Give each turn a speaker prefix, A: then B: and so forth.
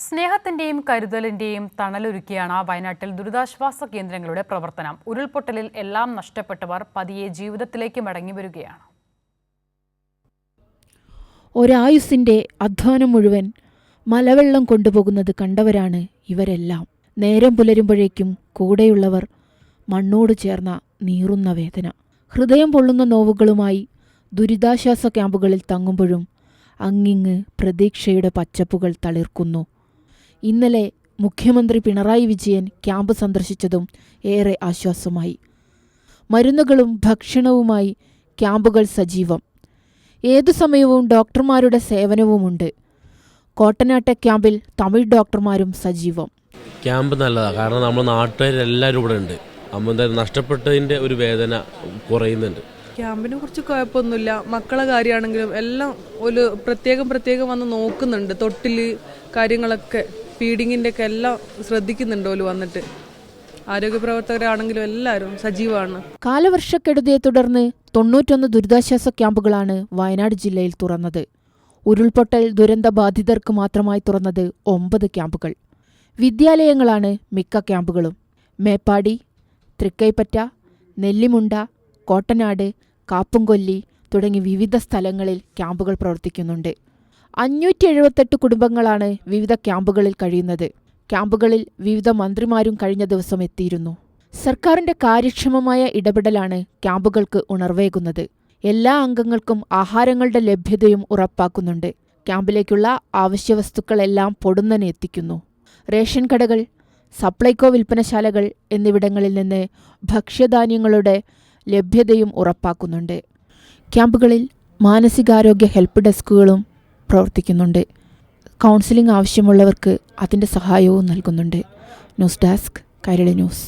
A: സ്നേഹത്തിന്റെയും കരുതലിന്റെയും തണലൊരുക്കിയാണ് വയനാട്ടിൽ ദുരിതാശ്വാസ കേന്ദ്രങ്ങളുടെ പ്രവർത്തനം. ഉരുൾപൊട്ടലിൽ എല്ലാം നഷ്ടപ്പെട്ടവർ പതിയെ ജീവിതത്തിലേക്ക് മടങ്ങി വരികയാണ്.
B: ഒരായുസിന്റെ അധ്വാനം മുഴുവൻ മലവെള്ളം കൊണ്ടുപോകുന്നത് കണ്ടവരാണ് ഇവരെല്ലാം. നേരം പുലരുമ്പോഴേക്കും കൂടെയുള്ളവർ മണ്ണോട് ചേർന്ന നീറുന്ന വേദന. ഹൃദയം പൊള്ളുന്ന നോവുകളുമായി ദുരിതാശ്വാസ ക്യാമ്പുകളിൽ തങ്ങുമ്പോഴും അങ്ങിങ്ങ് പ്രതീക്ഷയുടെ പച്ചപ്പുകൾ തളിർക്കുന്നു. ഇന്നലെ മുഖ്യമന്ത്രി പിണറായി വിജയൻ ക്യാമ്പ് സന്ദർശിച്ചതും ഏറെ ആശ്വാസമായി. മരുന്നുകളും ഭക്ഷണവുമായി ക്യാമ്പുകൾ സജീവം. ഏതു സമയവും ഡോക്ടർമാരുടെ സേവനവുമുണ്ട്. കോട്ടനാട്ടെ ക്യാമ്പിൽ തമിഴ് ഡോക്ടർമാരും സജീവം.
C: ക്യാമ്പ് നല്ലതാണ്, കാരണം നമ്മുടെ നാട്ടുകാരെല്ലാവരും ഇവിടെ ഉണ്ട്. അമ്മ നഷ്ടപ്പെട്ടതിൻ്റെ ഒരു വേദന കുറയുന്നുണ്ട്.
D: ക്യാമ്പിനെ കുറിച്ച് കുഴപ്പമൊന്നുമില്ല. മക്കളെ കാര്യമാണെങ്കിലും എല്ലാം ഒരു പ്രത്യേകം വന്ന് നോക്കുന്നുണ്ട്. തൊട്ടില് കാര്യങ്ങളൊക്കെ ഫീഡിങ്ങിൻ്റെ ഒക്കെ എല്ലാം ശ്രദ്ധിക്കുന്നുണ്ട്. ഓല് വന്നിട്ട് ആരോഗ്യപ്രവർത്തകരാണെങ്കിലും എല്ലാവരും സജീവമാണ്.
B: കാലവർഷക്കെടുതിയെ തുടർന്ന് 91 ദുരിതാശ്വാസ ക്യാമ്പുകളാണ് വയനാട് ജില്ലയിൽ തുറന്നത്. ഉരുൾപൊട്ടൽ ദുരന്ത ബാധിതർക്ക് മാത്രമായി തുറന്നത് 9 ക്യാമ്പുകൾ. വിദ്യാലയങ്ങളാണ് മിക്ക ക്യാമ്പുകളും. മേപ്പാടി, തൃക്കൈപ്പറ്റ, നെല്ലിമുണ്ട, കോട്ടനാട്, കാപ്പുംകൊല്ലി തുടങ്ങി വിവിധ സ്ഥലങ്ങളിൽ ക്യാമ്പുകൾ പ്രവർത്തിക്കുന്നുണ്ട്. 578 കുടുംബങ്ങളാണ് വിവിധ ക്യാമ്പുകളിൽ കഴിയുന്നത്. ക്യാമ്പുകളിൽ വിവിധ മന്ത്രിമാരും കഴിഞ്ഞ ദിവസം എത്തിയിരുന്നു. സർക്കാരിന്റെ കാര്യക്ഷമമായ ഇടപെടലാണ് ക്യാമ്പുകൾക്ക് ഉണർവേകുന്നത്. എല്ലാ അംഗങ്ങൾക്കും ആഹാരങ്ങളുടെ ലഭ്യതയും ഉറപ്പാക്കുന്നുണ്ട്. ക്യാമ്പിലേക്കുള്ള ആവശ്യവസ്തുക്കളെല്ലാം പൊടുന്നനെ എത്തിക്കുന്നു. റേഷൻ കടകൾ, സപ്ലൈകോ വിൽപ്പനശാലകൾ എന്നിവിടങ്ങളിൽ നിന്ന് ഭക്ഷ്യധാന്യങ്ങളുടെ ലഭ്യതയും ഉറപ്പാക്കുന്നുണ്ട്. ക്യാമ്പുകളിൽ മാനസികാരോഗ്യ ഹെൽപ്പ് ഡെസ്കുകളും പ്രവർത്തിക്കുന്നുണ്ട്. കൗൺസിലിംഗ് ആവശ്യമുള്ളവർക്ക് അതിൻ്റെ സഹായവും നൽകുന്നുണ്ട്. News desk, Kairali news.